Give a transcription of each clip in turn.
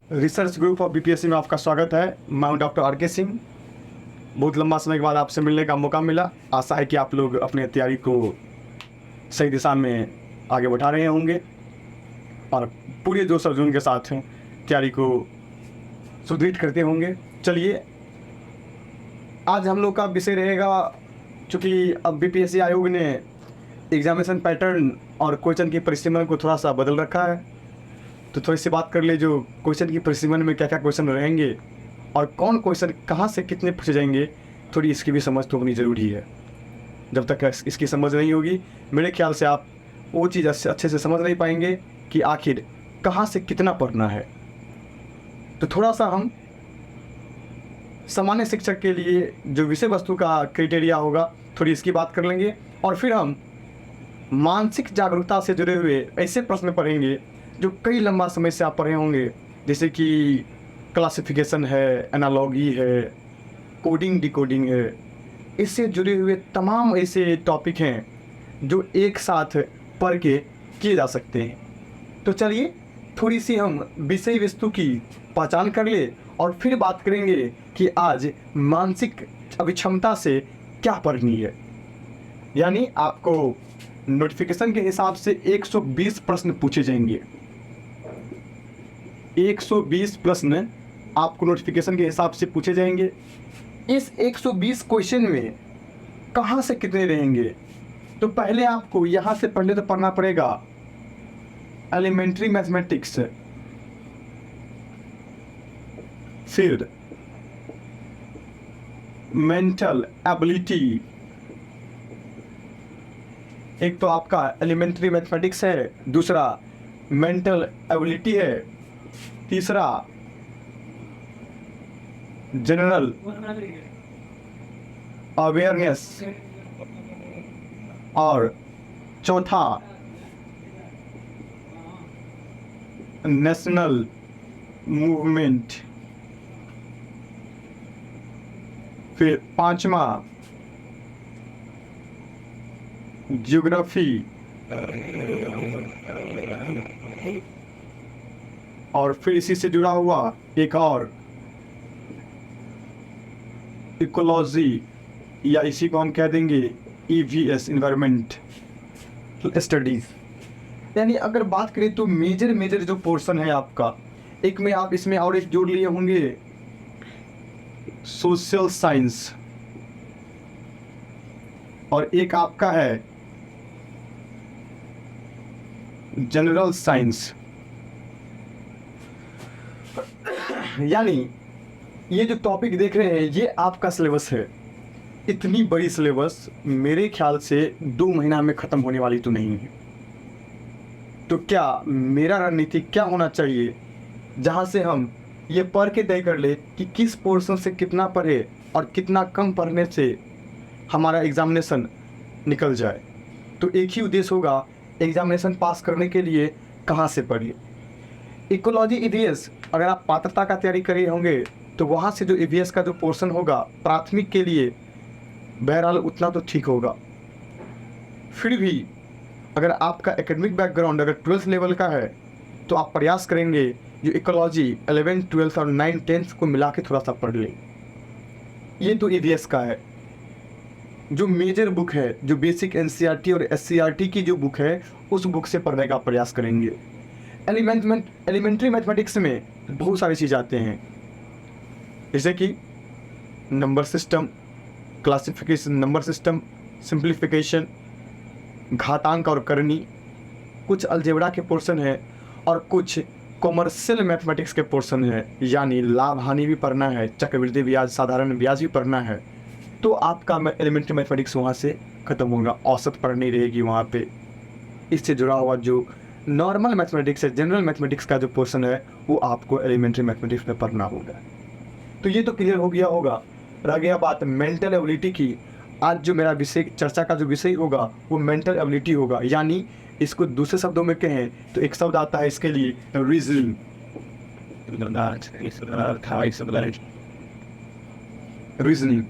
Research group of BPSC में आपका स्वागत है। मैं हूं डॉक्टर आर.के. सिंह। बहुत लंबा समय के बाद आपसे मिलने का मौका मिला। आशा है कि आप लोग अपनी तैयारी को सही दिशा में आगे बढ़ा रहे होंगे और पूरे जोश और जुनून के साथ तैयारी को सुदृढ़ करते होंगे। चलिए, आज हम लोग का विषय रहेगा, चूँकि अब बीपीएससी आयोग ने एग्जामिनेशन पैटर्न और क्वेश्चन की परिसीमन को थोड़ा सा बदल रखा है, तो थोड़ी सी बात कर ले जो क्वेश्चन की परिसीमन में क्या क्या क्वेश्चन रहेंगे और कौन क्वेश्चन कहाँ से कितने पूछे जाएंगे, थोड़ी इसकी भी समझ तो होनी ज़रूरी है। जब तक इसकी समझ नहीं होगी, मेरे ख्याल से आप वो चीज़ अच्छे से समझ नहीं पाएंगे कि आखिर कहाँ से कितना पढ़ना है। तो थोड़ा सा हम सामान्य शिक्षक के लिए जो विषय वस्तु का क्राइटेरिया होगा, थोड़ी इसकी बात कर लेंगे और फिर हम मानसिक जागरूकता से जुड़े हुए ऐसे प्रश्न पढ़ेंगे जो कई लंबा समय से आप पढ़े होंगे, जैसे कि क्लासिफिकेशन है, एनालॉगी है, कोडिंग डिकोडिंग है। इससे जुड़े हुए तमाम ऐसे टॉपिक हैं जो एक साथ पढ़ के किए जा सकते हैं। तो चलिए, थोड़ी सी हम विषय वस्तु की पहचान कर ले और फिर बात करेंगे कि आज मानसिक अभिक्षमता से क्या पढ़नी है। यानी आपको नोटिफिकेशन के हिसाब से 120 प्रश्न पूछे जाएंगे। 120 प्रश्न आपको नोटिफिकेशन के हिसाब से पूछे जाएंगे। इस 120 क्वेश्चन में कहाँ से कितने रहेंगे, तो पहले आपको यहाँ से पढ़ने तो पढ़ना पड़ेगा एलिमेंट्री मैथमेटिक्स, फिर मेंटल एबिलिटी। एक तो आपका एलिमेंट्री मैथमेटिक्स है, दूसरा मेंटल एबिलिटी है, तीसरा जनरल अवेयरनेस और चौथा नेशनल मूवमेंट, फिर पांचवा ज्योग्राफी और फिर इसी से जुड़ा हुआ एक और इकोलॉजी, या इसी को हम कह देंगे EVS, इन्वायरमेंट स्टडीज। यानी अगर बात करें तो मेजर जो पोर्शन है आपका, एक में आप इसमें और एक जोड़ लिए होंगे सोशल साइंस, और एक आपका है जनरल साइंस। यानी ये जो टॉपिक देख रहे हैं ये आपका सिलेबस है। इतनी बड़ी सिलेबस मेरे ख्याल से 2 महीना में ख़त्म होने वाली तो नहीं है। तो क्या मेरा रणनीति क्या होना चाहिए, जहाँ से हम ये पढ़ के तय कर ले कि किस पोर्शन से कितना पढ़े और कितना कम पढ़ने से हमारा एग्ज़ामिनेशन निकल जाए। तो एक ही उद्देश्य होगा, एग्ज़ामिनेशन पास करने के लिए कहाँ से पढ़िए। इकोलॉजी EVS अगर आप पात्रता का तैयारी कर रहे होंगे तो वहाँ से जो EVS का जो पोर्शन होगा प्राथमिक के लिए, बहरहाल उतना तो ठीक होगा। फिर भी अगर आपका एकेडमिक बैकग्राउंड अगर 12th लेवल का है तो आप प्रयास करेंगे जो इकोलॉजी 11th 12th और 9th 10th को मिला के थोड़ा सा पढ़ लें। ये तो EVS का है। जो मेजर बुक है, जो बेसिक NCERT और SCERT की जो बुक है, उस बुक से पढ़ने का प्रयास करेंगे। एलिमेंट्री मैथमेटिक्स में बहुत सारी चीज़ आते हैं, जैसे कि number system, classification, number system, simplification, घातांक और करनी, कुछ अलजेब्रा के पोर्शन है और कुछ कॉमर्शियल मैथमेटिक्स के पोर्शन है। यानी लाभ हानि भी पढ़ना है, चक्रवृद्धि ब्याज, साधारण ब्याज भी पढ़ना है। तो आपका एलिमेंट्री मैथमेटिक्स वहाँ से ख़त्म होगा, औसत पढ़नी रहेगी वहाँ पे। इससे जुड़ा हुआ जो नॉर्मल मैथमेटिक्स है, जनरल मैथमेटिक्स का जो पोर्शन है, वो आपको एलिमेंट्री मैथमेटिक्स में पढ़ना होगा। तो ये तो क्लियर हो गया होगा। रह गया बात मेंटल एबिलिटी की। आज जो मेरा विषय चर्चा का जो विषय होगा वो मेंटल एबिलिटी होगा। यानी इसको दूसरे शब्दों में कहें तो एक शब्द आता है इसके लिए, रीजनिंग। रीजनिंग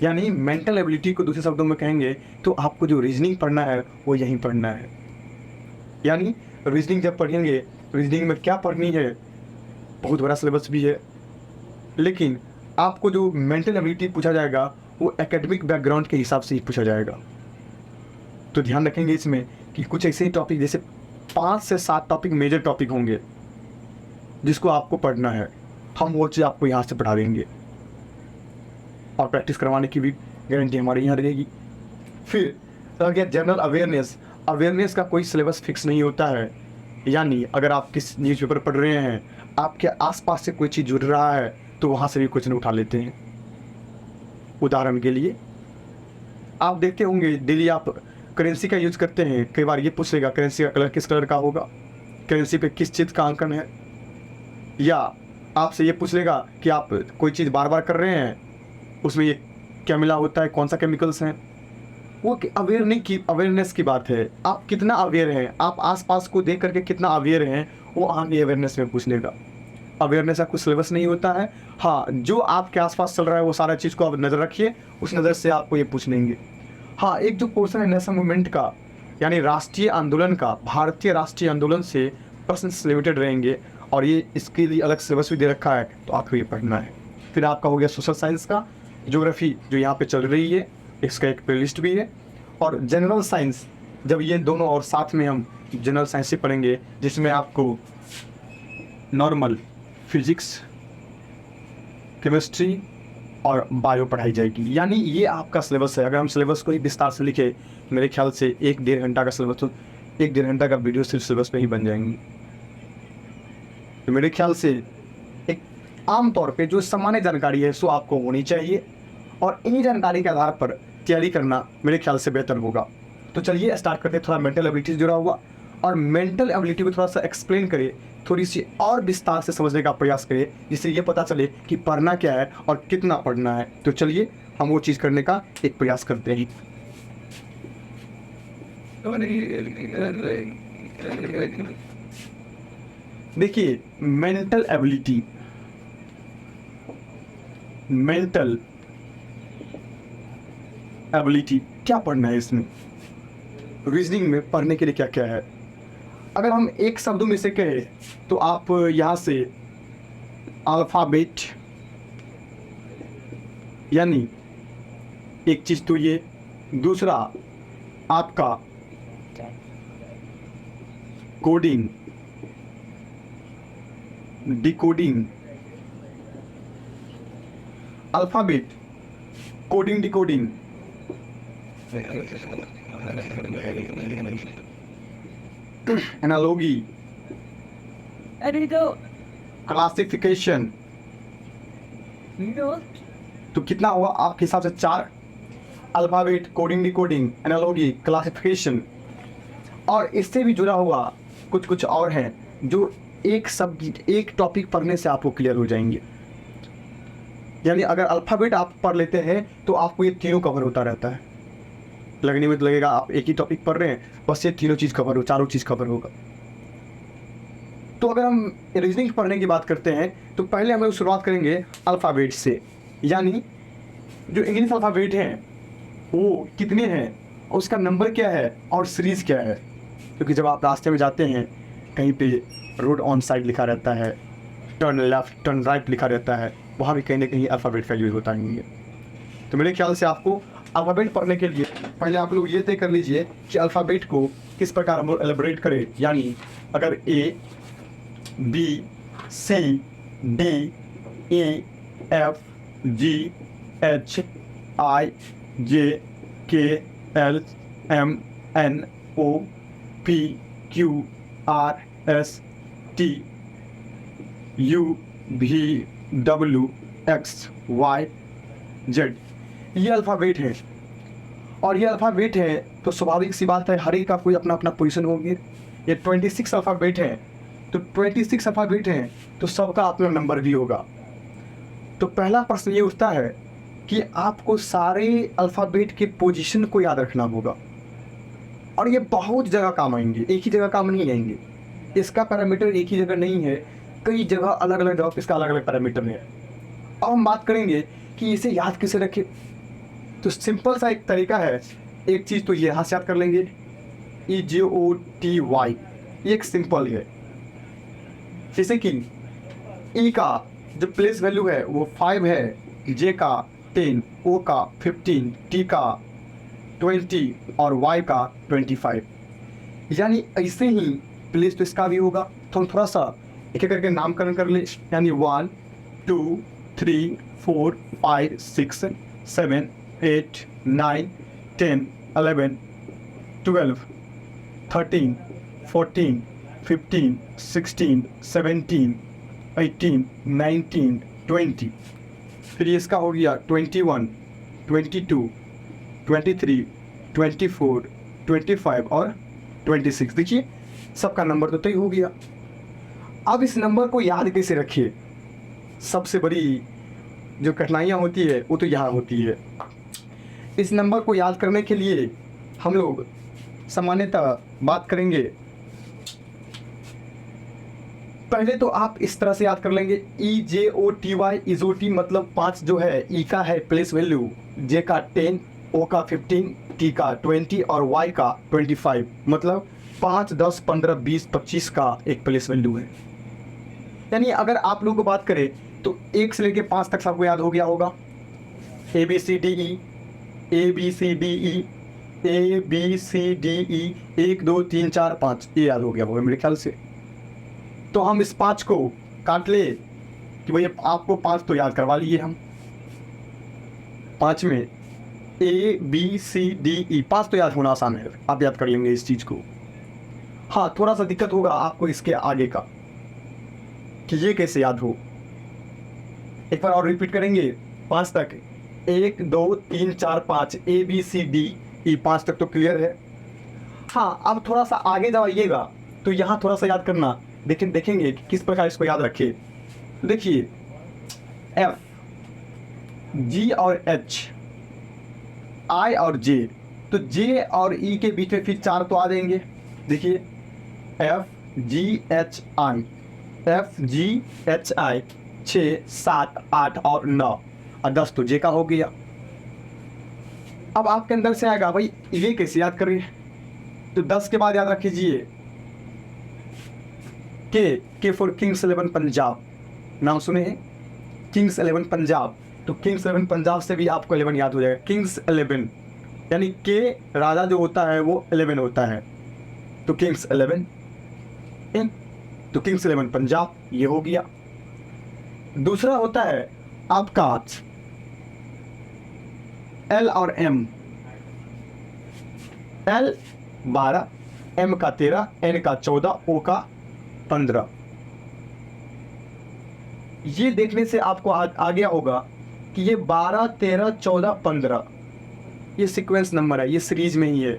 यानी मेंटल एबिलिटी को दूसरे शब्दों में कहेंगे तो आपको जो रीजनिंग पढ़ना है वो यहीं पढ़ना है। यानी रीजनिंग जब पढ़ेंगे, रीजनिंग में क्या पढ़नी है, बहुत बड़ा सिलेबस भी है, लेकिन आपको जो मेंटल एबिलिटी पूछा जाएगा वो एकेडमिक बैकग्राउंड के हिसाब से ही पूछा जाएगा। तो ध्यान रखेंगे इसमें कि कुछ ऐसे ही टॉपिक, जैसे 5 से 7 टॉपिक मेजर टॉपिक होंगे जिसको आपको पढ़ना है, हम वो चीज़ आपको यहाँ से पढ़ा देंगे और प्रैक्टिस करवाने की भी गारंटी हमारे यहाँ रहेगी। फिर आ गया जनरल अवेयरनेस। अवेयरनेस का कोई सिलेबस फिक्स नहीं होता है, यानी अगर आप किस न्यूज़पेपर पढ़ रहे हैं, आपके आसपास से कोई चीज़ जुड़ रहा है तो वहाँ से भी क्वेश्चन उठा लेते हैं। उदाहरण के लिए आप देखते होंगे डेली आप करेंसी का यूज़ करते हैं, कई बार ये पूछ लेगा करेंसी का कलर किस कलर का होगा, करेंसी पे किस चीज़ का अंकन है, या आपसे ये पूछ लेगा कि आप कोई चीज़ बार बार कर रहे हैं उसमें ये क्या मिला होता है, कौन सा केमिकल्स हैं। वो अवेयरनेस की बात है, आप कितना अवेयर हैं, आप आसपास को देख करके कितना अवेयर हैं, वो आगे अवेयरनेस में पूछ लेगा। अवेयरनेस का कुछ सिलेबस नहीं होता है, हाँ जो आपके आसपास चल रहा है वो सारा चीज़ को आप नज़र रखिए, उस नज़र से आपको ये पूछ लेंगे। हाँ, एक जो पोर्शन है नेशनल मूवमेंट का, यानी राष्ट्रीय आंदोलन का, भारतीय राष्ट्रीय आंदोलन से प्रश्न रिलेटेड रहेंगे और ये इसके लिए अलग सिलेबस भी दे रखा है, तो आपको ये पढ़ना है। फिर आपका हो गया सोशल साइंस का, ज्योग्राफी जो यहाँ पे चल रही है इसका एक प्लेलिस्ट भी है, और जनरल साइंस, जब ये दोनों और साथ में हम जनरल साइंस से पढ़ेंगे जिसमें आपको नॉर्मल फिजिक्स, केमिस्ट्री और बायो पढ़ाई जाएगी। यानी ये आपका सिलेबस है। अगर हम सिलेबस को ही विस्तार से लिखे, मेरे ख्याल से 1-1.5 घंटा का सिलेबस, तो 1-1.5 घंटा का वीडियो सिर्फ सिलेबस पे ही बन जाएंगी। तो मेरे ख्याल से एक आम तौर पे जो सामान्य जानकारी है सो आपको होनी चाहिए, और इन्हीं जानकारी के आधार पर तैयारी करना मेरे ख्याल से बेहतर होगा। तो चलिए स्टार्ट करते हैं। थोड़ा मेंटल एबिलिटी से जुड़ा हुआ, और मेंटल एबिलिटी को थोड़ा सा एक्सप्लेन करें, थोड़ी सी और विस्तार से समझने का प्रयास करें, जिससे ये पता चले कि पढ़ना क्या है और कितना पढ़ना है। तो चलिए हम वो चीज़ करने का एक प्रयास करते हैं। देखिए, मेंटल एबिलिटी, मेंटल एबिलिटी क्या पढ़ना है इसमें, रीजनिंग में पढ़ने के लिए क्या क्या है। अगर हम एक शब्द में से कहें तो आप यहाँ से अल्फ़ाबेट, यानी एक चीज़ तो ये, दूसरा आपका coding, decoding, alphabet, coding, decoding, analogy, classification. तो कितना हुआ आपके हिसाब से? 4। Alphabet, coding, decoding, analogy, classification, और इससे भी जुड़ा हुआ कुछ कुछ और हैं जो एक टॉपिक पढ़ने से आपको क्लियर हो जाएंगे। यानी अगर अल्फ़ाबेट आप पढ़ लेते हैं तो आपको ये तीनों कवर होता रहता है। लगने में तो लगेगा आप एक ही टॉपिक पढ़ रहे हैं, बस ये तीनों चीज़ कवर हो, चारों चीज़ कवर होगा। तो अगर हम रीजनिंग पढ़ने की बात करते हैं तो पहले हम लोग शुरुआत करेंगे अल्फ़ाबेट से, यानी जो इंग्लिश अल्फ़ाबेट हैं वो कितने हैं, उसका नंबर क्या है और सीरीज़ क्या है। क्योंकि जब आप रास्ते में जाते हैं, कहीं पे रोड ऑन साइड लिखा रहता है, टर्न लेफ्ट, टर्न राइट लिखा रहता है, वहाँ भी कहीं ना कहीं अल्फ़ाबेट का यूज़ होता है। तो मेरे ख्याल से आपको अल्फ़ाबेट पढ़ने के लिए पहले आप लोग ये तय कर लीजिए कि अल्फ़ाबेट को किस प्रकार हम लोग एलिब्रेट करें। यानी अगर A, B, C, D, E, F, G, H, I, J, K, L, M, N, O, P, Q, R, S, T, U, V, W, X, Y, Z, ये अल्फ़ाबेट है। और ये अल्फ़ाबेट है तो स्वाभाविक सी बात है हर एक का कोई अपना अपना पोजीशन होगी। ये 26 अल्फ़ाबेट है, तो 26 अल्फ़ाबेट हैं तो सबका अपना नंबर भी होगा। तो पहला प्रश्न ये उठता है कि आपको सारे अल्फ़ाबेट के पोजीशन को याद रखना होगा, और ये बहुत जगह काम आएंगे, एक ही जगह काम नहीं आएंगे। इसका पैरामीटर एक ही जगह नहीं है, कई जगह अलग अलग जगह इसका अलग अलग पैरामीटर है। अब हम बात करेंगे कि इसे याद कैसे रखें। तो सिंपल सा एक तरीका है, एक चीज़ तो ये यहाँ से याद कर लेंगे, EJOTY, ये एक सिंपल है। जैसे कि ई का जो प्लेस वैल्यू है वो 5 है, जे का 10, ओ का 15, टी का 20 और वाई का 25। यानी ऐसे ही प्लेस तो इसका भी होगा। तो हम थोड़ा सा एक एक करके नामकरण कर ले। यानी 1 2 3 4 5 6 7 8 9 10 11 12 13 14 15 16 17 18 19 20। फिर इसका हो गया 21 22 23 24 25 और 26। देखिए सबका नंबर तो तय हो गया। अब इस नंबर को याद कैसे रखिए, सबसे बड़ी जो कठिनाइयाँ होती है वो तो यहाँ होती है। इस नंबर को याद करने के लिए हम लोग सामान्यतः बात करेंगे। पहले तो आप इस तरह से याद कर लेंगे, ई जे ओ टी वाई, इजोटी मतलब 5 जो है, ई का है प्लेस वैल्यू, जे का 10, ओ का 15, टी का 20 और वाई का 25। मतलब 5 10 15 20 25 का एक प्लेस वैल्यू है। यानी अगर आप लोग को बात करें तो 1 से लेके 5 तक सबको याद हो गया होगा। A B C D E, A B C D E, A B C D E, 1 2 3 4 5, ये याद हो गया होगा मेरे ख्याल से। तो हम इस 5 को काट ले कि भाई आपको 5 तो याद करवा लिए हम। 5 में ए बी सी डी ई, 5 तो याद होना आसान है, आप याद कर लेंगे इस चीज़ को। हाँ थोड़ा सा दिक्कत होगा आपको इसके आगे का कि ये कैसे याद हो। एक बार और रिपीट करेंगे 5 तक, 1 2 3 4 5, ए बी सी डी ई, 5 तक तो क्लियर है। हाँ अब थोड़ा सा आगे जाइएगा तो यहाँ थोड़ा सा याद करना, लेकिन देखेंगे कि किस प्रकार इसको याद रखे। देखिए एफ, जी और एच, आई और जे, तो जे और ई के बीच में फिर 4 तो आ जाएंगे। देखिए एफ जी एच आई, एफ जी एच आई, 6 7 8 और 9 और 10 तो जे का हो गया। अब आपके अंदर से आएगा भाई ये कैसे याद करें, तो 10 के बाद याद रखिए के फॉर किंग्स 11 पंजाब, नाम सुने हैं किंग्स 11 पंजाब, तो किंग्स 11 पंजाब से भी आपको 11 याद हो जाएगा। किंग्स 11 यानी के राजा जो होता है वो 11 होता है, तो किंग्स 11 इन, तो किंग्स 11 पंजाब ये हो गया। दूसरा होता है आपका एल और एम, एल 12, एम का 13, एन का 14, ओ का 15। ये देखने से आपको आ गया होगा कि ये 12 13 14 15 ये सीक्वेंस नंबर है, ये सीरीज में ही है।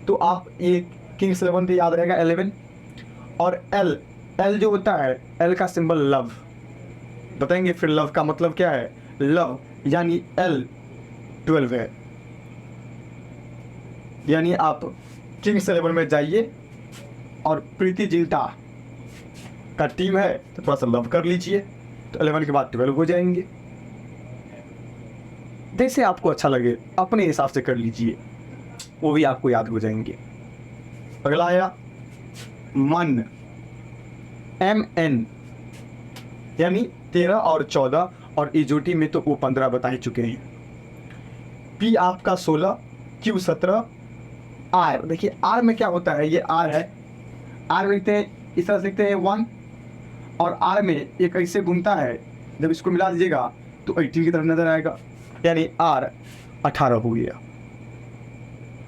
तो आप ये किंग्स 11 याद रहेगा 11। और एल, एल जो होता है, एल का सिंबल लव, बताएंगे फिर लव का मतलब क्या है। लव यानी एल 12 है। यानी आप किंग्स 11 में जाइए और प्रीति जिंटा का टीम है तो थोड़ा सा लव कर लीजिए, तो 11 के बाद 12 हो जाएंगे। जैसे आपको अच्छा लगे अपने हिसाब से कर लीजिए, वो भी आपको याद हो जाएंगे। अगला आया मन, एम एन यानी 13 और 14 और इजोटी में तो वो 15 बता ही चुके हैं। पी आपका 16, क्यू 17, आर, देखिए आर में क्या होता है, ये आर है, आर लिखते हैं इस तरह से लिखते हैं 1, और आर में एक ऐसे घूमता है, जब इसको मिला दीजिएगा तो 18 की तरफ नजर आएगा, यानी आर 18 हो गया।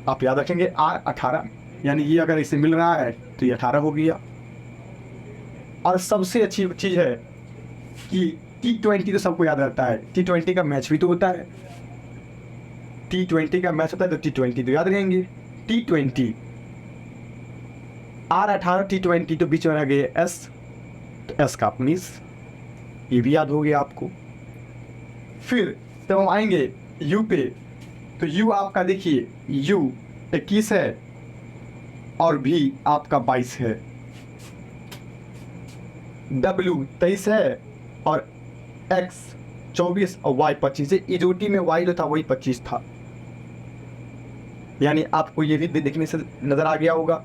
आप याद रखेंगे आर 18, यानी ये अगर इसे मिल रहा है तो ये 18 हो गया। और सबसे अच्छी चीज़ है कि T20 तो सबको याद रहता है, T20 का मैच भी तो होता है, T20 का मैच होता है तो T20 तो याद रहेंगे। T20 R18 T20 तो बीच में रह गए S, तो S का 19, ये भी याद हो गया आपको। फिर जब हम आएंगे U पे, तो U आपका देखिए U 21 है और V आपका 22 है, W 23 है और X 24 और Y 25 है। इजोटी में Y जो था वही 25 था, यानी आपको ये भी देखने से नज़र आ गया होगा।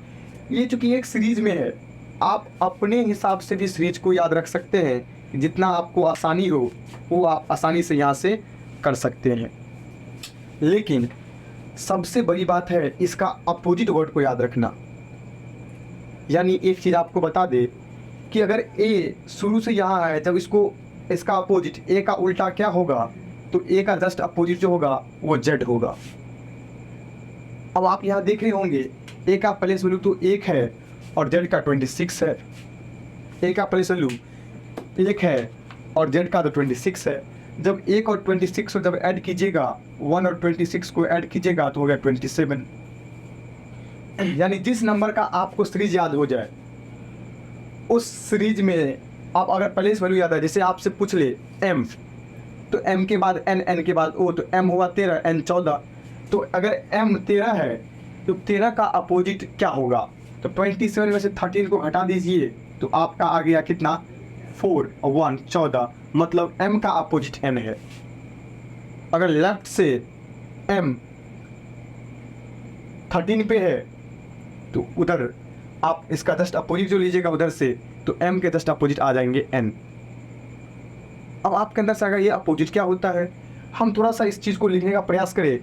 ये चूंकि एक सीरीज में है, आप अपने हिसाब से भी सीरीज को याद रख सकते हैं, जितना आपको आसानी हो वो आप आसानी से यहाँ से कर सकते हैं। लेकिन सबसे बड़ी बात है इसका अपोजिट वर्ड को याद रखना। यानी एक चीज़ आपको बता दे कि अगर ए शुरू से यहाँ है, जब इसका अपोजिट ए का उल्टा क्या होगा, तो ए का जस्ट अपोजिट जो होगा वो जेड होगा। अब आप यहाँ देख रहे होंगे ए का प्लेस वैल्यू तो 1 है और जेड का 26 है। ए का प्लेस वैल्यू 1 है और जेड का तो 26 है। जब 1 और 26 को जब ऐड कीजिएगा, 1 और 26 को ऐड कीजिएगा तो हो गया 27। यानी जिस नंबर का आपको सीरीज याद हो जाए उस सीरीज में आप अगर प्लेस वैल्यू याद है, जैसे आपसे पूछ ले m, तो m के बाद n, n के बाद o, तो m हुआ 13, n 14। तो अगर m 13 है तो 13 का अपोजिट क्या होगा, तो 27 में से 13 को हटा दीजिए तो आपका आ गया कितना, 4 और 1 14। मतलब m का अपोजिट n है। अगर लेफ्ट से m 13 पे है तो उधर आप इसका जस्ट अपोजिट जो लीजिएगा उधर से, तो m के जस्ट अपोजिट आ जाएंगे n। अब आपके अंदर से अगर ये अपोजिट क्या होता है, हम थोड़ा सा इस चीज़ को लिखने का प्रयास करें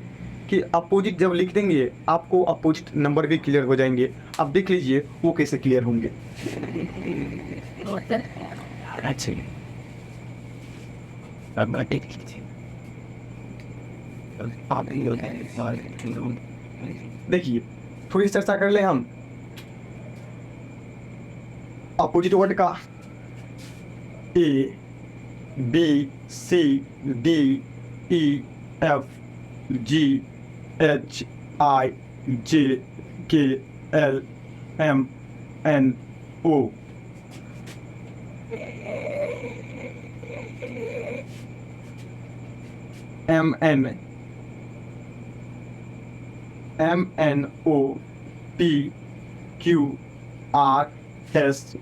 कि अपोजिट जब लिख देंगे आपको अपोजिट नंबर भी क्लियर हो जाएंगे। अब देख लीजिए वो कैसे क्लियर होंगे। देखिए थोड़ी चर्चा कर ले हम अपोजिट वर्ड का। A B C D E F G H I J K L M N O. M N O P Q R S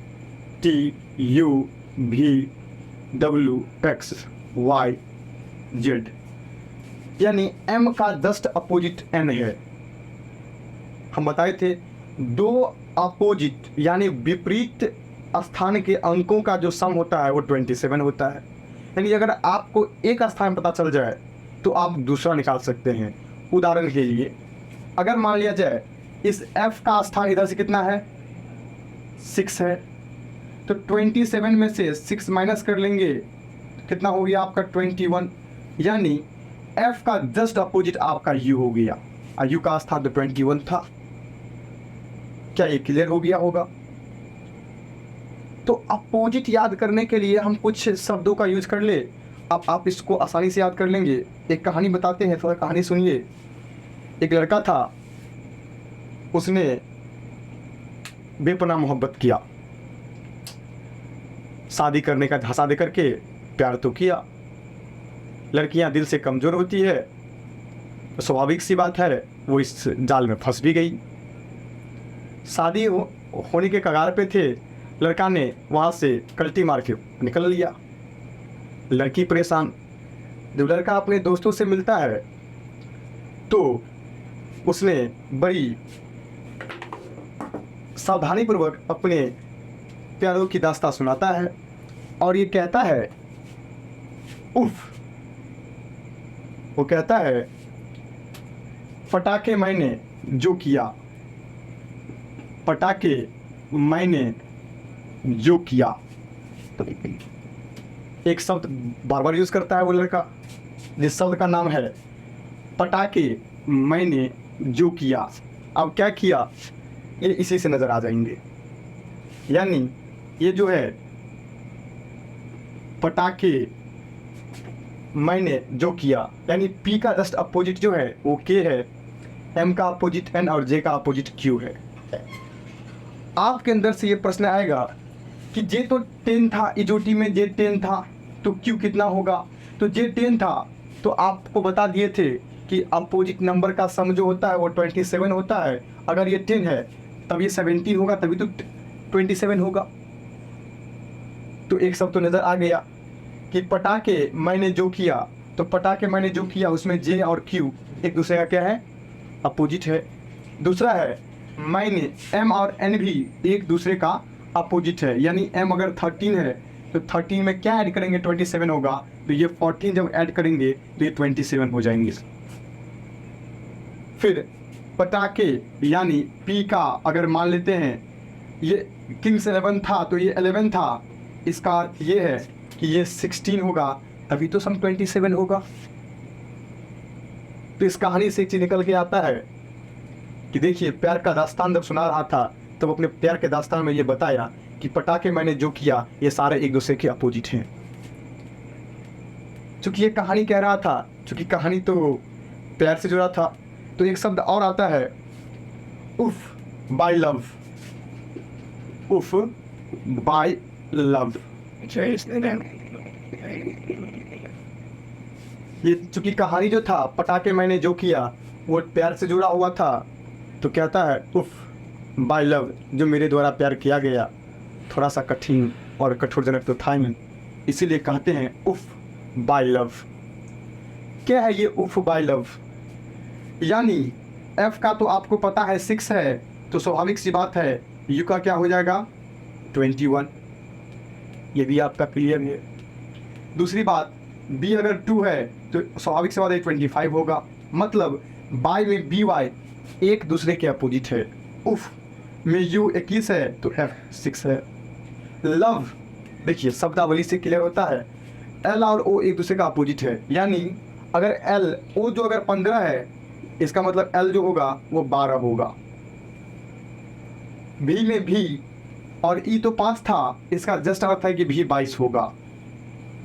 T U V W X Y Z. यानी m का just opposite n है। हम बताए थे दो opposite यानी विपरीत स्थान के अंकों का जो सम होता है वो 27 होता है। यानी अगर आपको एक स्थान पता चल जाए तो आप दूसरा निकाल सकते हैं। उदाहरण के लिए अगर मान लिया जाए इस f का स्थान इधर से कितना है, 6 है, तो 27 में से 6 माइनस कर लेंगे, कितना हो गया आपका 21। यानी f का जस्ट अपोजिट आपका u हो गया और u का स्थान तो 21 था। क्या ये क्लियर हो गया होगा? तो अपोजिट याद करने के लिए हम कुछ शब्दों का यूज कर ले। अब आप इसको आसानी से याद कर लेंगे। एक कहानी बताते हैं, थोड़ा कहानी सुनिए। एक लड़का था, उसने बेपनाह मोहब्बत किया, शादी करने का झांसा दे करके प्यार तो किया। लड़कियां दिल से कमज़ोर होती है तो स्वाभाविक सी बात है वो इस जाल में फंस भी गई। शादी होने के कगार पे थे, लड़का ने वहाँ से कल्टी मार के निकल लिया। लड़की परेशान। जब लड़का अपने दोस्तों से मिलता है तो उसने बड़ी सावधानीपूर्वक अपने प्यारों की दास्तां सुनाता है और ये कहता है उफ, वो कहता है पटाखे मैंने जो किया, पटाखे मैंने जो किया। तो एक शब्द बार बार यूज करता है वो लड़का, जिस शब्द का नाम है पटाखे मैंने जो किया। अब क्या किया ये इसी से नजर आ जाएंगे। यानी ये जो है पटाखे मैंने जो किया, यानी P का जस्ट अपोजिट जो है वो K है, M का अपोजिट N और J का अपोजिट Q है। आपके अंदर से ये प्रश्न आएगा कि J तो 10 था, इजोटी में J 10 था तो Q कितना होगा? तो J 10 था तो आपको बता दिए थे कि अपोजिट नंबर का सम जो होता है वो 27 होता है। अगर ये 10 है तब ये 17 होगा, तभी तो 27 होगा। तो एक शब्द तो नज़र आ गया कि पटाखे मैंने जो किया, तो पटाखे मैंने जो किया उसमें J और Q एक दूसरे का क्या है, अपोजिट है। दूसरा है मैंने M और N भी एक दूसरे का अपोजिट है। यानी M अगर 13 है, तो 13 में क्या ऐड करेंगे 27 होगा, तो ये 14 जब ऐड करेंगे तो ये 27 हो जाएंगे। फिर पटाके यानी पी का अगर मान लेते हैं ये किंग्स 11 था तो ये 11 था, इसका अर्थ ये है कि ये 16 होगा, तभी तो सम 27 होगा। तो इस कहानी से एक चीज निकल के आता है कि देखिए प्यार का दास्तान जब सुना रहा था तब अपने प्यार के दास्तान में ये बताया कि पटाके मैंने जो किया ये सारे एक दूसरे के अपोजिट हैं। चूंकि ये कहानी कह रहा था, चूंकि कहानी तो प्यार से जुड़ा था, तो एक शब्द और आता है उफ बाय लव, उफ बाय लव। ये चूंकि कहानी जो था पटाके मैंने जो किया वो प्यार से जुड़ा हुआ था, तो कहता है उफ बाय लव, जो मेरे द्वारा प्यार किया गया थोड़ा सा कठिन और कठोरजनक तो था ही, इसीलिए कहते हैं उफ बाय लव। क्या है ये उफ बाय लव? यानी एफ का तो आपको पता है 6 है, तो स्वाभाविक सी बात है यू का क्या हो जाएगा 21। ये भी आपका क्लियर है। दूसरी बात बी अगर 2 है तो स्वाभाविक सी बात है 25 होगा, मतलब बाय में बी वाई एक दूसरे के अपोजिट है। उफ में यू 21 है तो एफ 6 है। लव देखिए शब्दावली से क्लियर होता है, एल और ओ एक दूसरे का अपोजिट है, यानी अगर एल ओ जो अगर 15 है इसका मतलब एल जो होगा वो 12 होगा। भी में भी और ई तो 5 था, इसका जस्ट अर्थ है कि भी 22 होगा।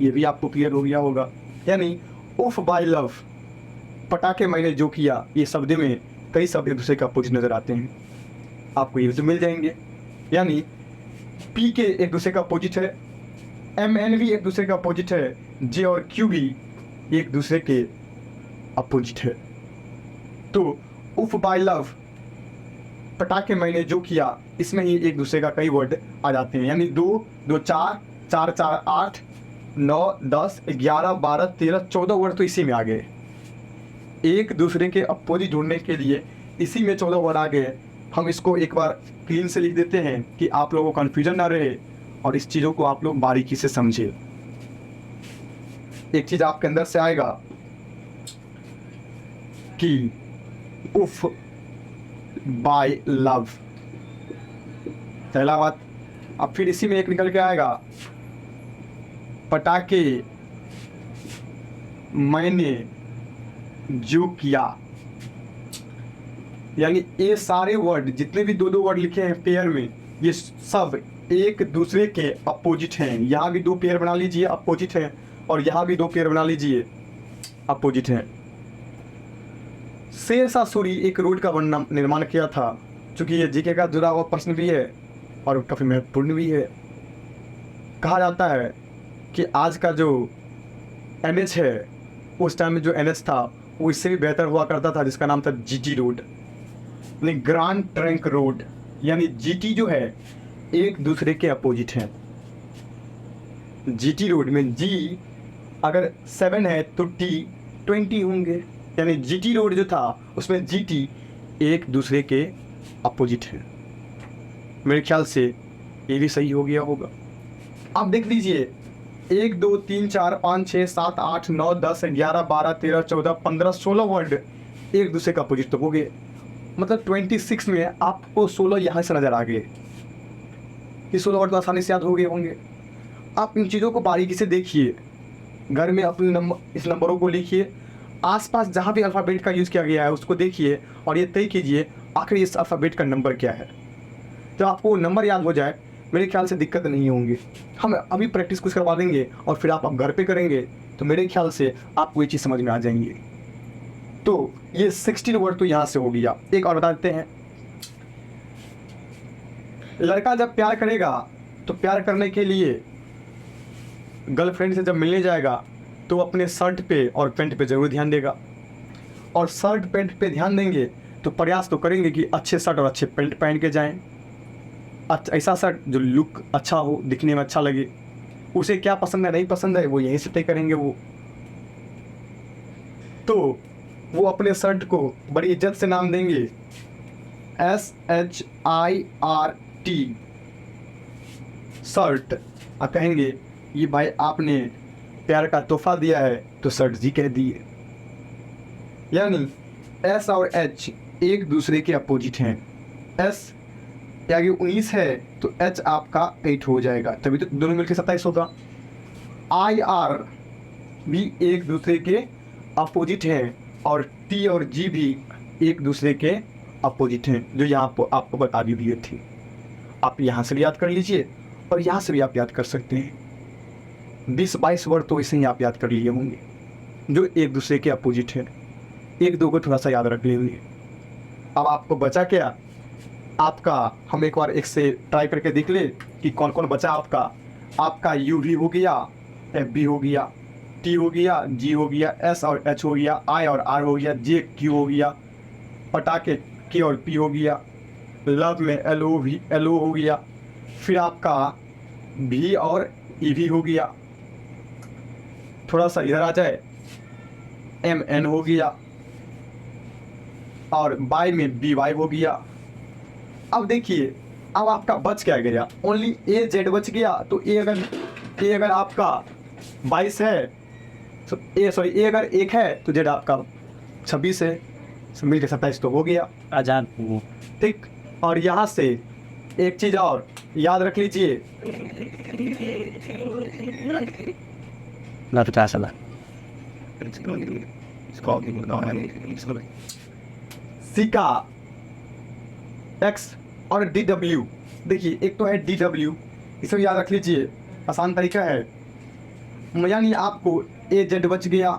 ये भी आपको क्लियर हो गया होगा। यानी उफ बाय लव, पटाके मैंने जो किया, ये शब्द में कई शब्द एक दूसरे का अपोजिट नजर आते हैं, आपको ये तो मिल जाएंगे। यानी पी के एक दूसरे का अपोजिट है, एम एन भी एक दूसरे का अपोजिट है, जे और क्यू भी एक दूसरे के अपोजिट है। तो उफ बाय लव, पटाके मैंने जो किया, इसमें ही एक दूसरे का कई वर्ड आ जाते हैं। यानी 2 2 4 4 4 8 9 10 11 12 13 14 वर्ड तो इसी में आ गए। एक दूसरे के अपोजिट ढूंढने के लिए इसी में 14 वर्ड आ गए। हम इसको एक बार क्लीन से लिख देते हैं कि आप लोगों को कन्फ्यूजन ना रहे और इस चीज़ों को आप लोग बारीकी से समझे। एक चीज़ आपके अंदर से आएगा कि उफ बाय लव, पहला बात। अब फिर इसी में एक निकल के आएगा पटाके मैंने जो किया, यानी ये सारे वर्ड जितने भी 2 2 वर्ड लिखे हैं पेयर में, ये सब एक दूसरे के अपोजिट हैं। यहाँ भी 2 पेयर बना लीजिए अपोजिट हैं, और यहाँ भी 2 पेयर बना लीजिए अपोजिट हैं। शेरशाह सूरी एक रोड का निर्माण किया था, चूंकि ये जीके का जुड़ा हुआ प्रश्न भी है और काफ़ी महत्वपूर्ण भी है। कहा जाता है कि आज का जो NH है, उस टाइम में जो NH था वो इससे भी बेहतर हुआ करता था, जिसका नाम था GT रोड, यानी ग्रांड ट्रंक रोड। यानी GT जो है एक दूसरे के अपोजिट है। GT रोड में G अगर 7 है तो T 20 होंगे, यानी GT रोड जो था उसमें GT एक दूसरे के अपोजिट है। मेरे ख्याल से ये भी सही हो गया होगा। आप देख लीजिए 1 2 3 4 5 6 7 8 9 10 11 12 13 14 15 16 वर्ड एक दूसरे का अपोजिट तो हो गए, मतलब 26 में आपको 16 यहाँ से नजर आ गए। ये 16 वर्ड तो आसानी से याद हो गए होंगे। आप इन चीज़ों को बारीकी से देखिए, घर में अपने इस नंबरों को लिखिए, आसपास जहाँ भी अल्फ़ाबेट का यूज़ किया गया है उसको देखिए और ये तय कीजिए आखिर इस अल्फ़ाबेट का नंबर क्या है। जब आपको नंबर याद हो जाए मेरे ख्याल से दिक्कत नहीं होंगी। हम अभी प्रैक्टिस कुछ करवा देंगे और फिर आप घर पे करेंगे तो मेरे ख्याल से आपको ये चीज़ समझ में आ जाएंगी। तो ये 16 वर्ड तो यहाँ से हो गया। एक और बता देते हैं, लड़का जब प्यार करेगा तो प्यार करने के लिए गर्लफ्रेंड से जब मिलने जाएगा तो अपने शर्ट पे और पैंट पे ज़रूर ध्यान देगा, और शर्ट पैंट पे ध्यान देंगे तो प्रयास तो करेंगे कि अच्छे शर्ट और अच्छे पैंट पहन के जाएं। ऐसा शर्ट जो लुक अच्छा हो, दिखने में अच्छा लगे। उसे क्या पसंद है नहीं पसंद है वो यहीं से तय करेंगे वो। तो वो अपने शर्ट को बड़ी इज्जत से नाम देंगे SHIRT शर्ट, और कहेंगे ये भाई आपने प्यार का तोहफा दिया है तो सर जी कह दिए। यानी एस और एच एक दूसरे के अपोजिट हैं। एस आगे 19 है तो एच आपका 8 हो जाएगा, तभी तो दोनों मिलकर 27 होगा। आई आर भी एक दूसरे के अपोजिट हैं और टी और जी भी एक दूसरे के अपोजिट हैं, जो यहाँ पर आपको बता दी हुई थी। आप यहाँ से भी याद कर लीजिए और यहाँ से भी आप याद कर सकते हैं। 20-22 वर्ड तो इसे ही आप याद कर लिए होंगे जो एक दूसरे के अपोजिट हैं। एक दो को थोड़ा सा याद रख लेंगे। अब आपको बचा क्या आपका, हम एक बार एक से ट्राई करके देख ले कि कौन कौन बचा आपका यू भी हो गया, एफ भी हो गया, टी हो गया, जी हो गया, एस और एच हो गया, आई और आर हो गया, जे क्यू हो गया, पटाखे के और पी हो गया, लव में एल ओ हो गया, फिर आपका भी और ई भी हो गया। थोड़ा सा इधर आ जाए, एम एन हो गया और बाई में बी वाई हो गया। अब देखिए अब आपका बच क्या गया, ओनली ए जेड बच गया। तो ए अगर आपका 22 है तो ए अगर 1 है तो जेड आपका 26 है, सब मिलकर 27 तो हो गया आजाद ठीक। और यहाँ से एक चीज़ और याद रख लीजिए, ना तो क्या सला सी का एक्स और डी डब्ल्यू। देखिए एक तो है डी डब्ल्यू, इसे याद रख लीजिए, आसान तरीका है। यानी आपको ए जेड बच गया,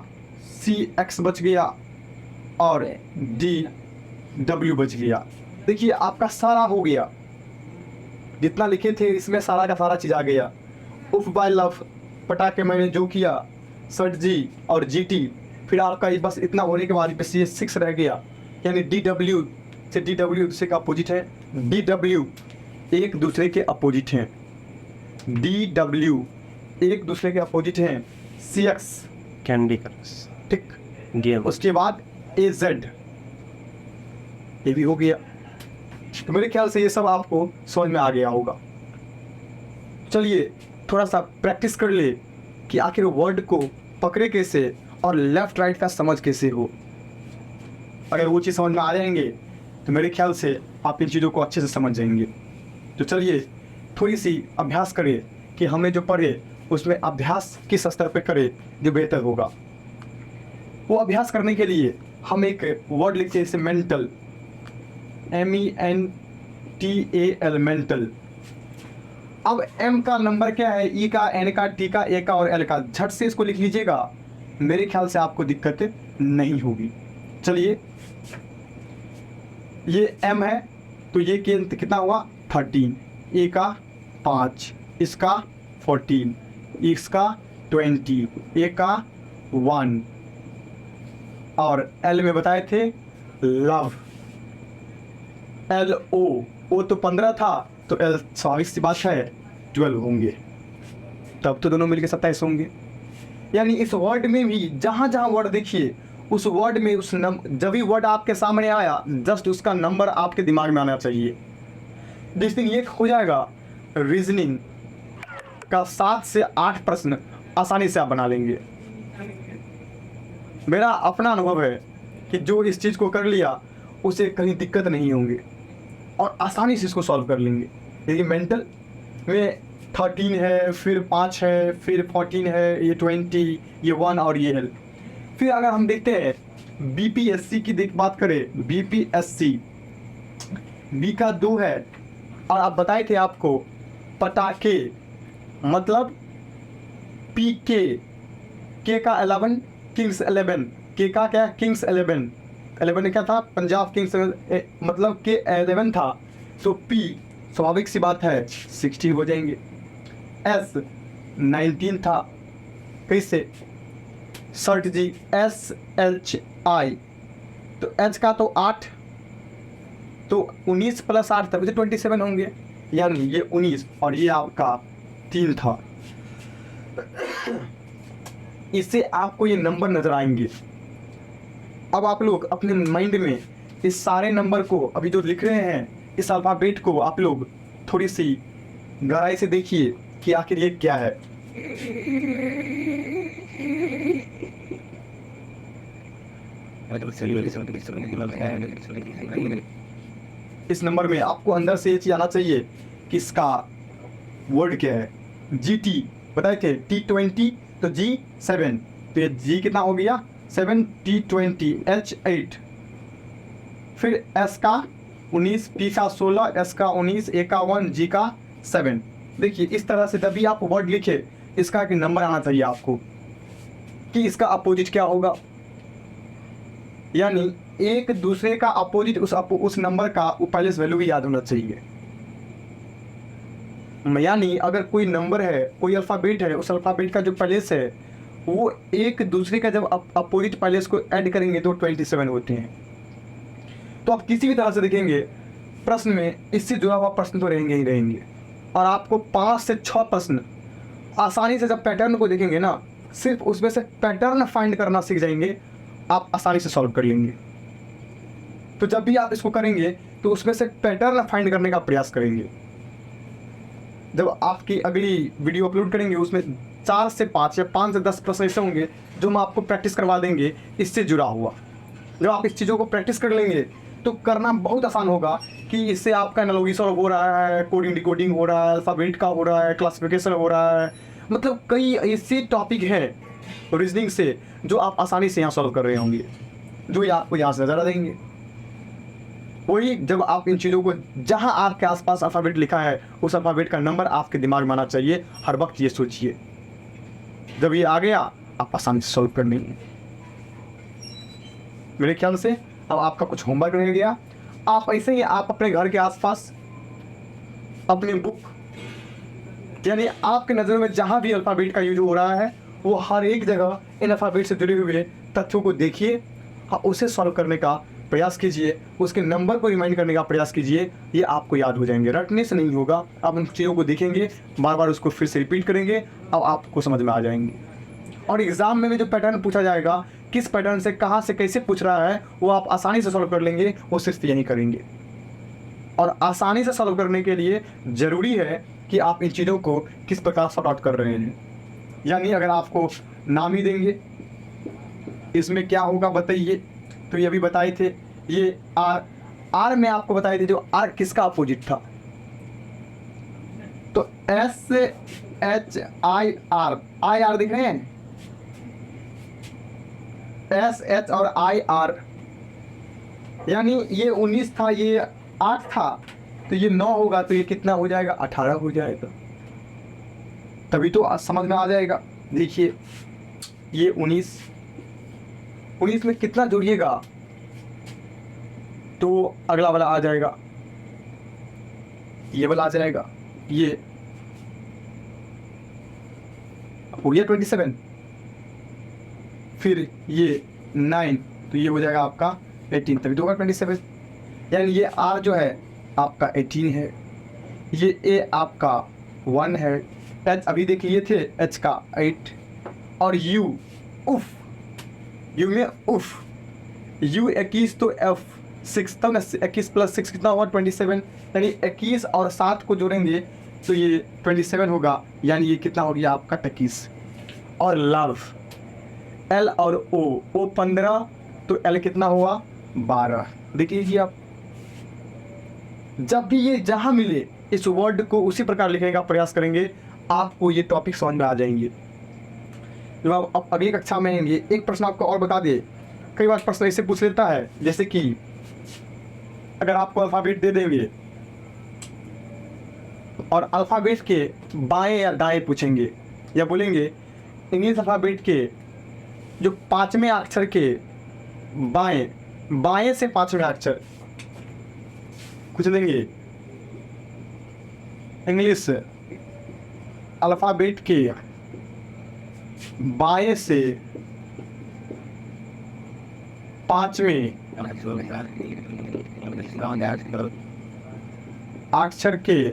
सी एक्स बच गया और डी डब्ल्यू बच गया। देखिए आपका सारा हो गया, जितना लिखे थे इसमें सारा का सारा चीज़ आ गया। उफ बाय लव, पटाखे मैंने जो किया, सट जी और जी टी, फिर आपका बस इतना होने के बाद बस ये 6 रह गया। यानी डी डब्ल्यू से डी डब्ल्यू दूसरे का अपोजिट है, डी डब्ल्यू एक दूसरे के अपोजिट हैं, डी डब्ल्यू एक दूसरे के अपोजिट हैं, सी एक्स कैंडी क्रश ठीक, गेम उसके बाद ए जेड ये भी हो गया। तो मेरे ख्याल से ये सब आपको समझ में आ गया होगा। चलिए थोड़ा सा प्रैक्टिस कर ले कि आखिर वर्ड को पकड़े कैसे और लेफ्ट राइट का समझ कैसे हो। अगर वो चीज़ समझ में आ जाएंगे तो मेरे ख्याल से आप इन चीज़ों को अच्छे से समझ जाएंगे। तो चलिए थोड़ी सी अभ्यास करें कि हमें जो पढ़े उसमें अभ्यास किस स्तर पे करें जो बेहतर होगा। वो अभ्यास करने के लिए हम एक वर्ड लिखते हैं जैसे मेंटल, MENTAL मेंटल। अब M का नंबर क्या है, E का, N का, T का, A का और L का, झट से इसको लिख लीजिएगा, मेरे ख्याल से आपको दिक्कत नहीं होगी। चलिए ये M है तो ये कितना हुआ 13, A का 5, इसका 14, इसका 20, A का 1 और L में बताए थे लव, ओ तो 15 था तो L स्वाभाविक सी बात है 12 होंगे, तब तो दोनों मिलके 27 होंगे। यानी इस वर्ड में भी जहाँ जहाँ वर्ड देखिए उस वर्ड में जब भी वर्ड आपके सामने आया जस्ट उसका नंबर आपके दिमाग में आना चाहिए। जिस दिन ये हो जाएगा रीजनिंग का 7 से 8 प्रश्न आसानी से आप बना लेंगे। मेरा अपना अनुभव है कि जो इस चीज़ को कर लिया उसे कहीं दिक्कत नहीं होंगे और आसानी से इसको सॉल्व कर लेंगे। लेकिन मेंटल में 13 है, फिर 5 है, फिर 14 है, ये 20, ये 1 और ये L। फिर अगर हम देखते हैं BPSC की बात करें, BPSC B का 2 है और आप बताए थे आपको पटाखे मतलब PK, K का 11 किंग्स 11, K का क्या किंग्स 11 क्या था पंजाब किंग्स, मतलब के 11 था तो P स्वाभाविक सी बात है 60 हो जाएंगे। S 19 था कैसे सर्ट जी SHI, तो H का तो 8 तो 19 + 8 तभी तो 27 होंगे। यानी ये 19 और ये आपका 3 था। इससे आपको ये नंबर नजर आएंगे। अब आप लोग अपने माइंड में इस सारे नंबर को अभी जो लिख रहे हैं इस अल्फाबेट को आप लोग थोड़ी सी गहराई से देखिए कि आखिर ये क्या है। इस नंबर में आपको अंदर से ये चीज आना चाहिए कि इसका वर्ड क्या है। GT बताए थे T20 तो G7, तो ये G कितना हो गया 7, T20 H8, फिर S का 19, P का 16, S का 19, A का 1, G का 7। देखिए इस तरह से जब भी आप वर्ड लिखे इसका एक नंबर आना चाहिए आपको कि इसका अपोजिट क्या होगा, यानी एक दूसरे का अपोजिट उस नंबर का पहले से वैल्यू भी याद होना चाहिए। यानी अगर कोई नंबर है, कोई अल्फ़ाबेट है, उस अल्फ़ाबेट का जो पैलेस है वो एक दूसरे का जब अपोजिट पैलेस को ऐड करेंगे तो 27 होते हैं। तो आप किसी भी तरह से देखेंगे प्रश्न में इससे जुड़ा हुआ प्रश्न तो रहेंगे ही रहेंगे, और आपको 5 से 6 प्रश्न आसानी से जब पैटर्न को देखेंगे ना, सिर्फ उसमें से पैटर्न फाइंड करना सीख जाएंगे, आप आसानी से सॉल्व कर लेंगे। तो जब भी आप इसको करेंगे तो उसमें से पैटर्न फाइंड करने का प्रयास करेंगे। जब आपकी अगली वीडियो अपलोड करेंगे उसमें 4 से 5 या 5 से 10 प्रश्न ऐसे होंगे जो हम आपको प्रैक्टिस करवा देंगे इससे जुड़ा हुआ। जब आप इस चीज़ों को प्रैक्टिस कर लेंगे तो करना बहुत आसान होगा कि इससे आपका एनालॉजी सॉल्व हो रहा है, कोडिंग डिकोडिंग हो रहा है, अल्फ़ाबेट का हो रहा है, क्लासिफिकेशन हो रहा है, मतलब कई ऐसे टॉपिक हैं रीजनिंग से जो आप आसानी से यहाँ सॉल्व कर रहे होंगे, जो ये आपको यहाँ से नजर आ देंगे। वही जब आप इन चीज़ों को जहाँ आपके आसपास अल्फ़ाबेट लिखा है उस अल्फ़ाबेट का नंबर आपके दिमाग में आना चाहिए, हर वक्त ये सोचिए। जब ये आ गया आप आसानी से सॉल्व कर लेंगे। मेरे ख्याल से अब आपका कुछ होमवर्क रह गया। आप ऐसे ही आप अपने घर के आसपास अपनी बुक, यानी आपके नज़र में जहाँ भी अल्फ़ाबेट का यूज हो रहा है वो हर एक जगह इन अल्फ़ाबेट से जुड़े हुए तथ्यों को देखिए और उसे सॉल्व करने का प्रयास कीजिए, उसके नंबर को रिमाइंड करने का प्रयास कीजिए। ये आपको याद हो जाएंगे, रटने से नहीं होगा। आप उन चीज़ों को देखेंगे, बार बार उसको फिर से रिपीट करेंगे, अब आपको समझ में आ जाएंगे। और एग्ज़ाम में भी जो पैटर्न पूछा जाएगा, किस पैटर्न से कहाँ से कैसे पूछ रहा है, वो आप आसानी से सॉल्व कर लेंगे। वो सिर्फ यही करेंगे। और आसानी से सॉल्व करने के लिए ज़रूरी है कि आप इन चीज़ों को किस प्रकार सॉर्ट आउट कर रहे हैं। यानी अगर आपको नाम ही देंगे इसमें क्या होगा बताइए, तो ये भी बताए थे, ये आर में आपको बताए थे जो आर किसका अपोजिट था। तो SHIR दिख रहे हैं, SH और IR, यानी ये 19 था, ये 8 था, तो ये 9 होगा, तो ये कितना हो जाएगा 18 हो जाएगा। तभी तो समझ में आ जाएगा। देखिए ये 19 में कितना जोड़िएगा तो अगला वाला आ जाएगा, ये वाला आ जाएगा, ये हो गया 27, फिर ये 9, तो ये हो जाएगा आपका 18, तभी तो होगा 27। यानी ये R जो है आपका 18 है, ये A आपका 1 है, H अभी देख लिए थे H का 8, और U उफ, U में उफ, U 21 तो F 6, तब ना 21 + 6 कितना हुआ 27, यानी 21 और 7 को जोड़ेंगे तो ये 27 होगा, यानी ये कितना हो गया आपका 21। और लव L और O 15, तो L कितना हुआ 12। देखिए आप जब भी ये जहाँ मिले इस वर्ड को उसी प्रकार लिखने का प्रयास करेंगे, आपको ये टॉपिक समझ में आ जाएंगे। जब आप अगली कक्षा में आएंगे, एक प्रश्न आपको और बता दे, कई बार प्रश्न ऐसे पूछ लेता है, जैसे कि अगर आपको अल्फ़ाबेट दे देंगे और अल्फ़ाबेट के बाएं या दाएं पूछेंगे, या बोलेंगे इंग्लिश अल्फ़ाबेट के जो 5वें अक्षर के बाएं से 5वें अक्षर कुछ देंगे, इंग्लिश अल्फ़ाबेट के बाएं से 5वें अक्षर के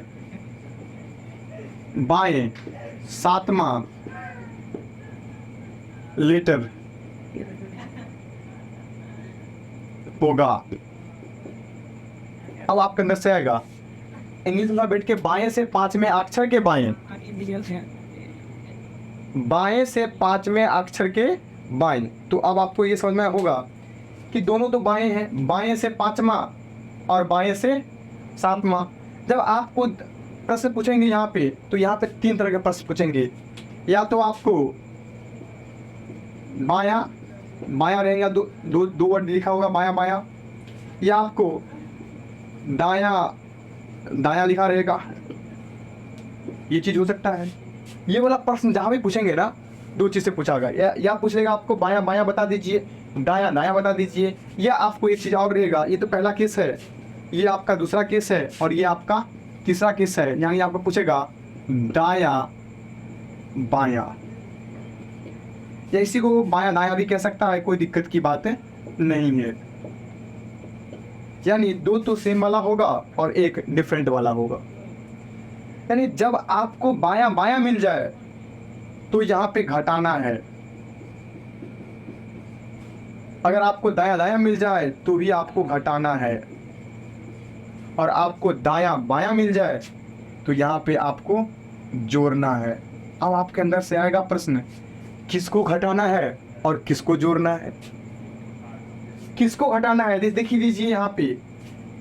बाएं 7वां लेटर होगा। अब आपके अंदर से आएगा इंग्लिश अल्फाबेट के बाएं से 5वें अक्षर के बाएं, बाएं से पांचवें अक्षर के बाएं। तो अब आपको ये समझ में होगा कि दोनों तो बाएं हैं, बाएं से पांचवा और बाएं से सातवां। जब आपको प्रश्न पूछेंगे यहाँ पे, तो यहाँ पे तीन तरह के प्रश्न पूछेंगे। या तो आपको बायां बायां रहेगा, दो दो दो वर्ड लिखा होगा बायां बायां, या आपको दायां दायां लिखा रहेगा। ये चीज़ हो सकता है। ये वाला प्रश्न जहाँ भी पूछेंगे ना, दो चीज़ से पूछा होगा, या पूछेगा आपको बायां बायां बता दीजिए, दायां दायां बता दीजिए, या आपको एक चीज़ और रहेगा। ये तो पहला केस है, ये आपका दूसरा केस है, और ये आपका तीसरा केस है। यानी आपको पूछेगा दायां बायां, या इसी को बायां दायां भी कह सकता है, कोई दिक्कत की बात नहीं है। यानी दो तो सेम वाला होगा और एक डिफरेंट वाला होगा। यानी जब आपको बायां बायां मिल जाए तो यहाँ पे घटाना है, अगर आपको दायां दायां मिल जाए तो भी आपको घटाना है, और आपको दायां बायां मिल जाए तो यहाँ पे आपको जोड़ना है। अब आपके अंदर से आएगा प्रश्न, किसको घटाना है और किसको जोड़ना है। किसको घटाना है देखिए लीजिए, यहाँ पे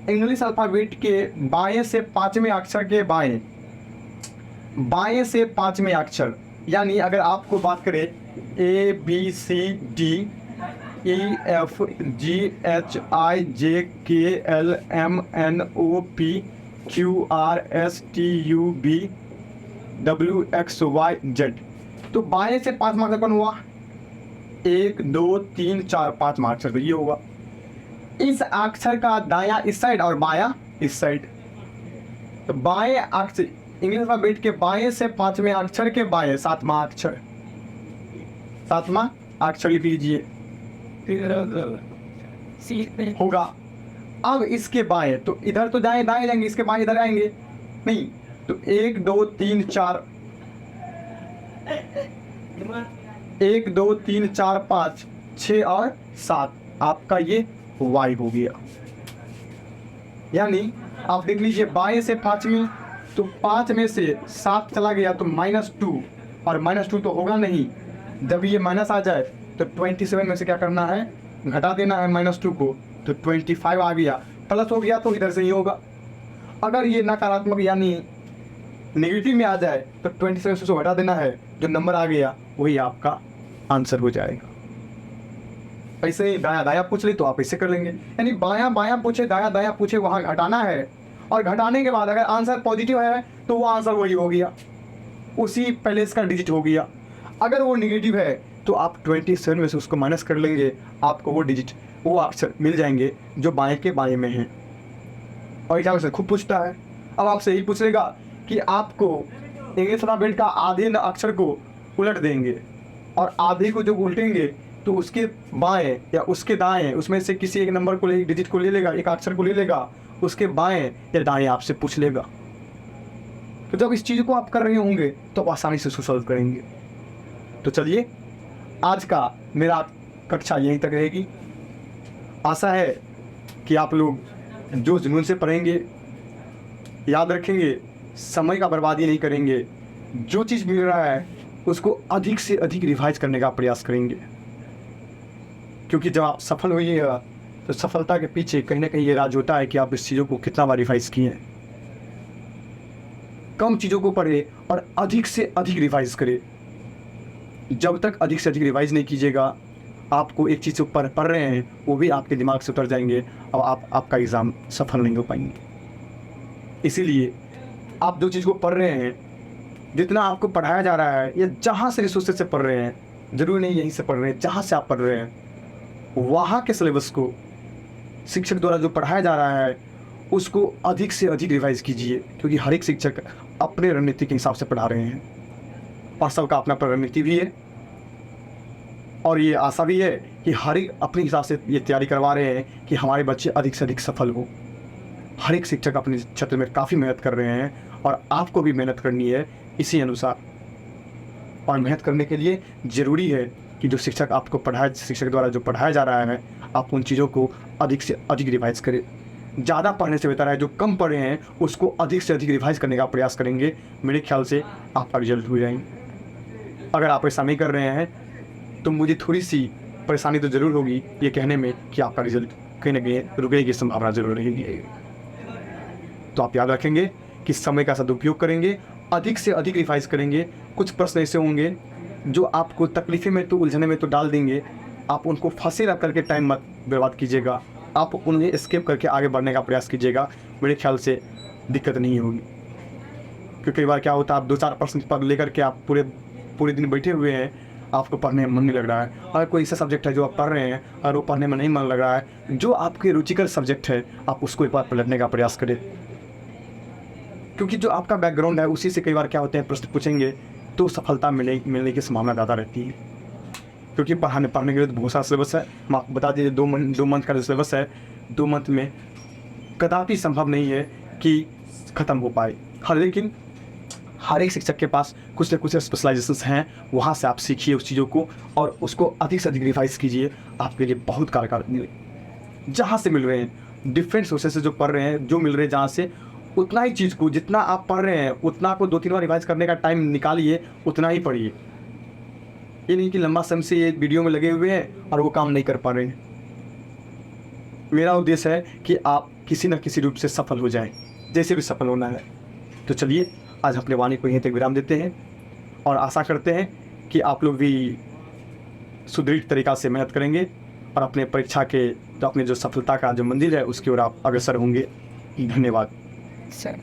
इंग्लिश अल्फाबेट के बाएं से पांचवें अक्षर के बाएं, बाएं से पांचवें अक्षर। यानी अगर आपको बात करें A B C D E F G H I J K L M N O P Q R S T U V W X Y Z, तो बाएं से पांचवा अक्षर कौन हुआ? 1 2 3 4 5वां अक्षर तो ये होगा। इस अक्षर का दायां इस साइड और बायां इस साइड। तो बाएं अक्षर इंग्लिश अल्फाबेट के बाएं से पांचवें अक्षर के बाएं सातवां अक्षर, सातवां अक्षर लिख लीजिए होगा। अब इसके बाएं, तो इधर तो दाएं दाएं जाएंगे, इसके बाएं इधर आएंगे नहीं। तो 1 2 3 4 1 2 3 4 5 6 और 7 आपका ये वाई हो गया। यानी आप देख लीजिए बाएं से पांचवीं, तो 5 में से 7 चला गया तो -2, और -2 तो होगा नहीं। जब ये माइनस आ जाए तो 27 में से क्या करना है, घटा देना है -2 को, तो 25 आ गया। प्लस हो गया तो इधर से ही होगा। अगर ये नकारात्मक यानी नेगेटिव में आ जाए तो 27 से घटा देना है, जो नंबर आ गया वही आपका आंसर हो जाएगा। ऐसे ही दायां दायां पूछ ली तो आप ऐसे कर लेंगे। यानी बायां बायां पूछे दायां दायां पूछे, वहाँ घटाना है, और घटाने के बाद अगर आंसर पॉजिटिव है तो वो आंसर वही हो गया, उसी पहले इसका डिजिट हो गया। अगर वो नेगेटिव है तो आप 27 में से उसको माइनस कर लेंगे, आपको वो डिजिट वो अक्षर मिल जाएंगे जो बाएं के बाएं में हैं। और क्या खुद पूछता है। अब आपसे यही पूछेगा कि आपको इंग्लिश अल्फाबेट का आधे अक्षर को उलट देंगे, और आधे को जो उल्टेंगे तो उसके बाएं या उसके दाएं, उसमें से किसी एक नंबर को एक डिजिट को ले लेगा, एक अक्षर को ले लेगा, उसके बाएं या दाएं आपसे पूछ लेगा। तो जब इस चीज़ को आप कर रहे होंगे तो आप आसानी से उसको सॉल्व करेंगे। तो चलिए, आज का मेरा कक्षा यहीं तक रहेगी। आशा है कि आप लोग जो जुनून से पढ़ेंगे, याद रखेंगे, समय का बर्बादी नहीं करेंगे, जो चीज़ मिल रहा है उसको अधिक से अधिक रिवाइज करने का प्रयास करेंगे। क्योंकि जब आप सफल होइएगा तो सफलता के पीछे कहीं ना कहीं ये राज होता है कि आप इस चीज़ों को कितना बार रिवाइज किए हैं। कम चीज़ों को पढ़े और अधिक से अधिक रिवाइज करें। जब तक अधिक से अधिक रिवाइज नहीं कीजिएगा, आपको एक चीज़ ऊपर पढ़ रहे हैं वो भी आपके दिमाग से उतर जाएंगे और आपका एग्ज़ाम सफल नहीं हो पाएंगे। इसीलिए आप जो चीज़ को पढ़ रहे हैं, जितना आपको पढ़ाया जा रहा है, या जहाँ से रिसोर्सेज से पढ़ रहे हैं, ज़रूरी नहीं यहीं से पढ़ रहे हैं, जहाँ से आप पढ़ रहे हैं वहाँ के सिलेबस को शिक्षक द्वारा जो पढ़ाया जा रहा है उसको अधिक से अधिक रिवाइज कीजिए। क्योंकि हर एक शिक्षक अपने रणनीति के हिसाब से पढ़ा रहे हैं, और सबका अपना रणनीति भी है, और ये आशा भी है कि हर एक अपने हिसाब से ये तैयारी करवा रहे हैं कि हमारे बच्चे अधिक से अधिक सफल हो। हर एक शिक्षक अपने क्षेत्र में काफ़ी मेहनत कर रहे हैं, और आपको भी मेहनत करनी है इसी अनुसार। और मेहनत करने के लिए ज़रूरी है कि जो शिक्षक आपको शिक्षक द्वारा जो पढ़ाया जा रहा है, आप उन चीज़ों को अधिक से अधिक रिवाइज करें। ज़्यादा पढ़ने से बेहतर है जो कम पढ़े हैं उसको अधिक से अधिक रिवाइज करने का प्रयास करेंगे। मेरे ख्याल से आपका रिजल्ट हो जाएंगे। अगर आप ऐसा नहीं कर रहे हैं तो मुझे थोड़ी सी परेशानी तो ज़रूर होगी ये कहने में कि आपका रिजल्ट कहीं ना कहीं रुकने की संभावना जरूर रहेगी। तो आप याद रखेंगे कि समय का सदुपयोग करेंगे, अधिक से अधिक रिवाइज करेंगे। कुछ प्रश्न ऐसे होंगे जो आपको तकलीफ़े में तो उलझने में तो डाल देंगे, आप उनको फंसे रख करके टाइम मत बर्बाद कीजिएगा, आप उन्हें स्किप करके आगे बढ़ने का प्रयास कीजिएगा। मेरे ख्याल से दिक्कत नहीं होगी। क्योंकि कई बार क्या होता है, आप 2-4 प्रश्न पर लेकर के आप पूरे दिन बैठे हुए हैं, आपको पढ़ने में मन नहीं लग रहा है। अगर कोई ऐसा सब्जेक्ट है जो आप पढ़ रहे हैं और वो पढ़ने में नहीं मन लग रहा है, जो आपके रुचिकर सब्जेक्ट है आप उसको एक बार पलटने का प्रयास करें। क्योंकि जो आपका बैकग्राउंड है उसी से कई बार क्या होते हैं, प्रश्न पूछेंगे तो सफलता मिलने की संभावना ज़्यादा रहती है। क्योंकि पढ़ने के लिए तो बहुत सारा सिलेबस है। हम आपको बता दीजिए 2 मंथ का जो सिलेबस है, 2 मंथ में कदापि संभव नहीं है कि ख़त्म हो पाए। लेकिन हर एक शिक्षक के पास कुछ न कुछ स्पेशलाइजेशंस हैं, वहाँ से आप सीखिए उस चीज़ों को और उसको अधिक से अधिक रिवाइज कीजिए, आपके लिए बहुत कारगर मिले। जहाँ से मिल रहे हैं डिफरेंट सोर्सेस से जो पढ़ रहे हैं, जो मिल रहे हैं जहाँ से, उतना ही चीज़ को जितना आप पढ़ रहे हैं उतना को 2-3 बार रिवाइज करने का टाइम निकालिए, उतना ही पढ़िए। ये नहीं कि लंबा समय से ये वीडियो में लगे हुए हैं और वो काम नहीं कर पा रहे हैं। मेरा उद्देश्य है कि आप किसी न किसी रूप से सफल हो जाएं, जैसे भी सफल होना है। तो चलिए आज अपने वाणी को यहीं तक विराम देते हैं और आशा करते हैं कि आप लोग भी सुदृढ़ तरीक़ा से मेहनत करेंगे और अपने परीक्षा के तो अपने जो सफलता का जो मंदिर है उसकी ओर आप अग्रसर होंगे। धन्यवाद। सर